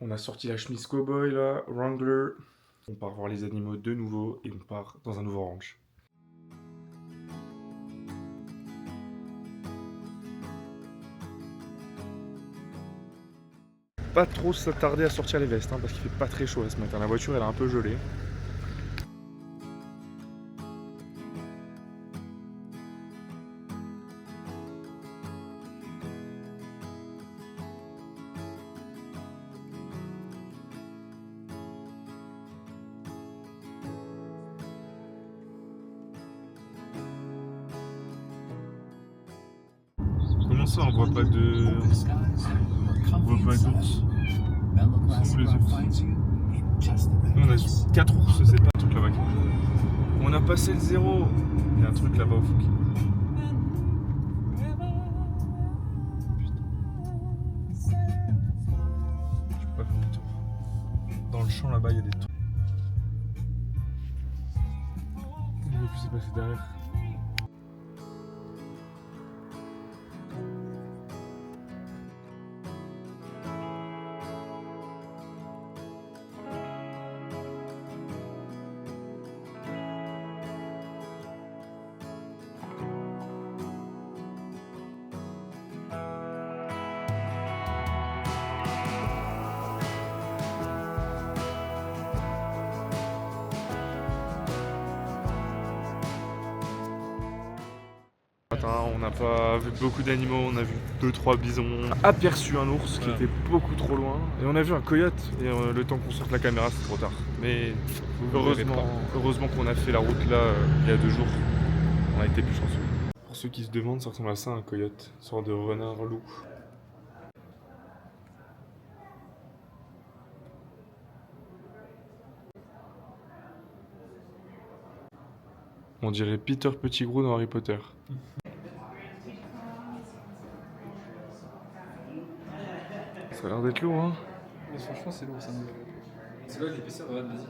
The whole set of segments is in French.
On a sorti la chemise cowboy là, Wrangler. On part voir les animaux de nouveau et on part dans un nouveau ranch. Pas trop s'attarder à sortir les vestes parce qu'il fait pas très chaud ce matin. La voiture elle est un peu gelée. Comment ça on voit pas de... On voit pas d'ours? Où sont les ours? Nous on a 4 ours, c'est pas un truc là-bas. On a passé le 0. Il y a un truc là-bas au fond. Je peux pas faire le tour. Dans le champ là-bas il y a des tours. Je vois plus c'est passé derrière. On n'a pas vu beaucoup d'animaux, on a vu 2-3 bisons, on a aperçu un ours qui était beaucoup trop loin et on a vu un coyote et le temps qu'on sorte la caméra c'est trop tard. Mais heureusement qu'on a fait la route là il y a 2 jours, on a été plus chanceux. Pour ceux qui se demandent, ça ressemble à ça un coyote, une sorte de renard loup. On dirait Peter Pettigrew dans Harry Potter. Ça a l'air d'être lourd, hein. Mais franchement, c'est lourd ça. C'est là l'épaisseur, regarde, vas-y.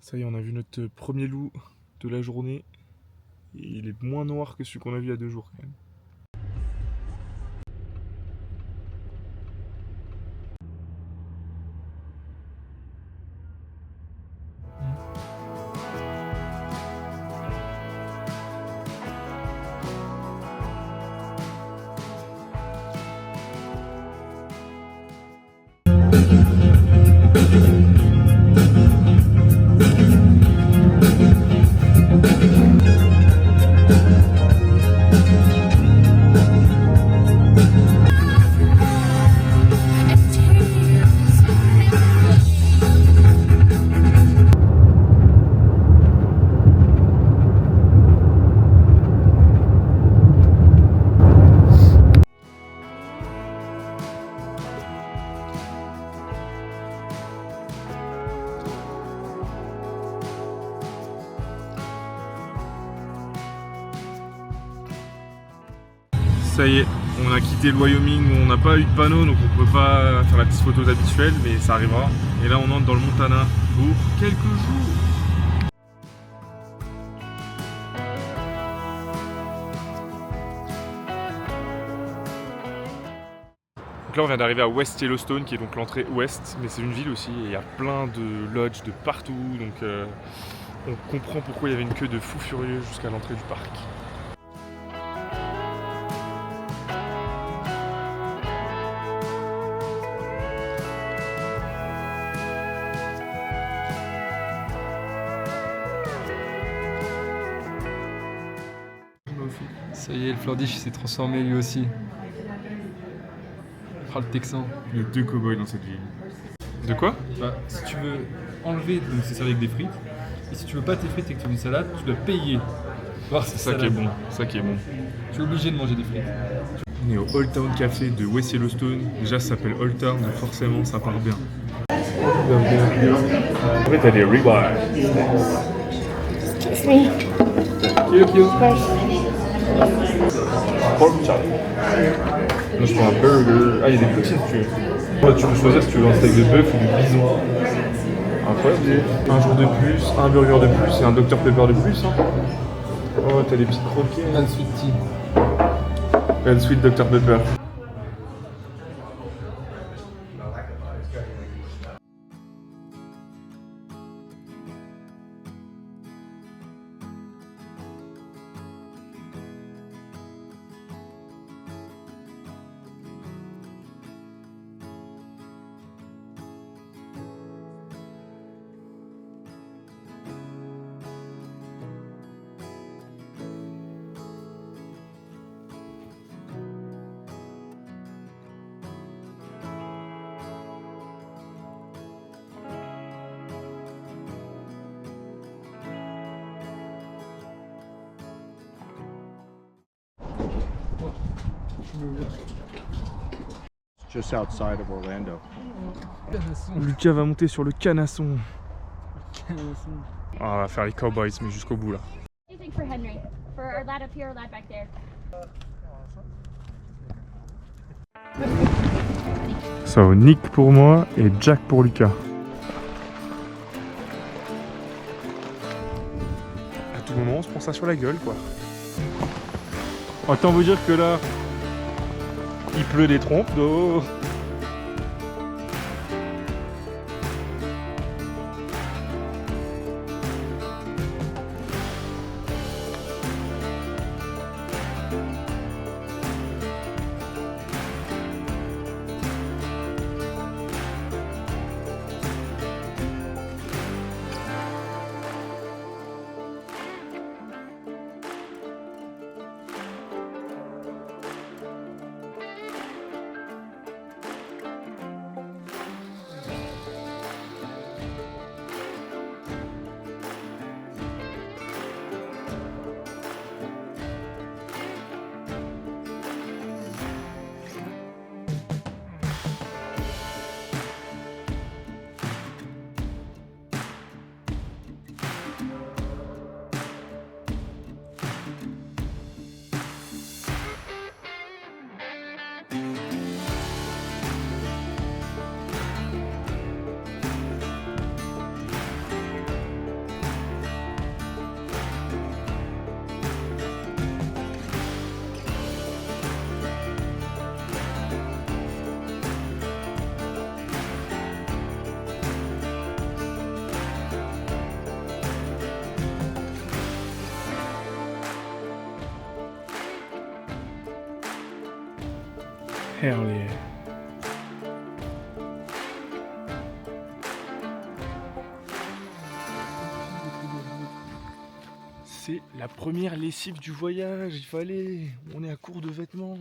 Ça y est, on a vu notre premier loup de la journée. Et il est moins noir que celui qu'on a vu il y a 2 jours quand même. Ça y est, on a quitté le Wyoming où on n'a pas eu de panneau donc on peut pas faire la petite photo habituelle mais ça arrivera. Et là on entre dans le Montana pour quelques jours. Donc là on vient d'arriver à West Yellowstone qui est donc l'entrée ouest, mais c'est une ville aussi et il y a plein de lodges de partout donc on comprend pourquoi il y avait une queue de fous furieux jusqu'à l'entrée du parc. Ça y est, le Flandish s'est transformé lui aussi. Ah, le Texan. Il y a 2 cow-boys dans cette ville. De quoi? Bah, si tu veux enlever, donc c'est servi avec des frites. Et si tu veux pas tes frites et que tu veux une salade, tu dois payer. Voir C'est ça qui est bon, ça qui est bon. Tu es obligé de manger des frites. On est au Old Town Café de West Yellowstone. Déjà, ça s'appelle Old Town, donc forcément, ça part bien. En fait, t'as des ribeyes. Excuse me. Pork chop. Moi, je prends un burger. Ah, il y a des poutines si tu veux. Ouais, tu peux choisir si tu veux un steak de bœuf ou du bison. Incroyable. Un jour de plus, un burger de plus et un Dr Pepper de plus. Hein. Oh, t'as des petites croquettes. Un sweet tea. Red Sweet Dr Pepper. Just outside of Orlando. Lucas va monter sur le canasson. Ah, on va faire les cowboys, mais jusqu'au bout là. What do you think for Henry? For our lad up here, our lad back there? Ça vaut Nick pour moi et Jack pour Lucas. À tout moment, on se prend ça sur la gueule, quoi. Autant vous dire que là, il pleut des trompes d'eau. Hell yeah. C'est la première lessive du voyage, il fallait. On est à court de vêtements.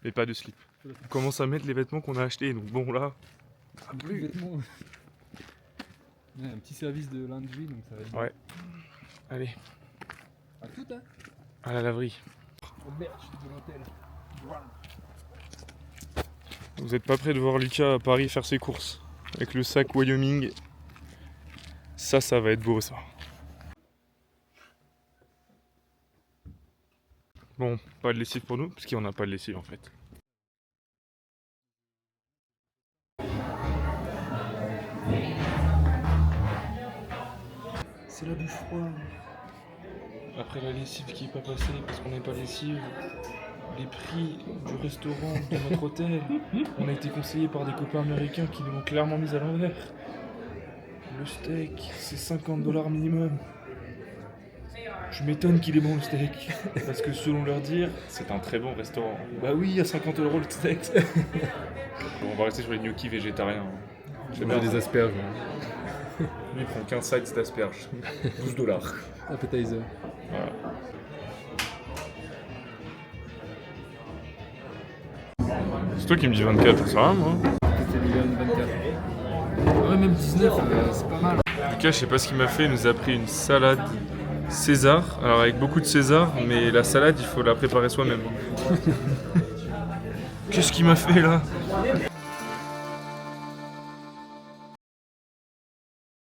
Mais pas de slip. On commence à mettre les vêtements qu'on a achetés, donc bon là. Plus de vêtements. Ouais, un petit service de laundry, donc ça va être. Ouais. Allez, À tout, hein. à la laverie. Oh merde, je suis devant l'hôtel. Vous êtes pas prêt de voir Lucas à Paris faire ses courses avec le sac Wyoming. Ça va être beau ça. Bon, pas de lessive pour nous, parce qu'on n'a pas de lessive en fait. C'est la douche froide. Après la lessive qui est pas passée parce qu'on n'avait pas de lessive, les prix du restaurant de notre hôtel, on a été conseillé par des copains américains qui nous l'ont clairement mis à l'envers. Le steak, c'est $50 minimum. Je m'étonne qu'il est bon le steak, parce que selon leur dire, c'est un très bon restaurant. Bah oui, à 50 € le steak. On va rester sur les gnocchis végétariens. J'ai bien des asperges. Lui, il prend 15 sides d'asperges. $12. Appetizer. Voilà. toi qui me dis 24, ça va, moi. C'était million 24. Ouais, même 19, c'est pas mal. Lucas, je sais pas ce qu'il m'a fait, il nous a pris une salade César, alors avec beaucoup de César, mais la salade, il faut la préparer soi-même. Qu'est-ce qu'il m'a fait là?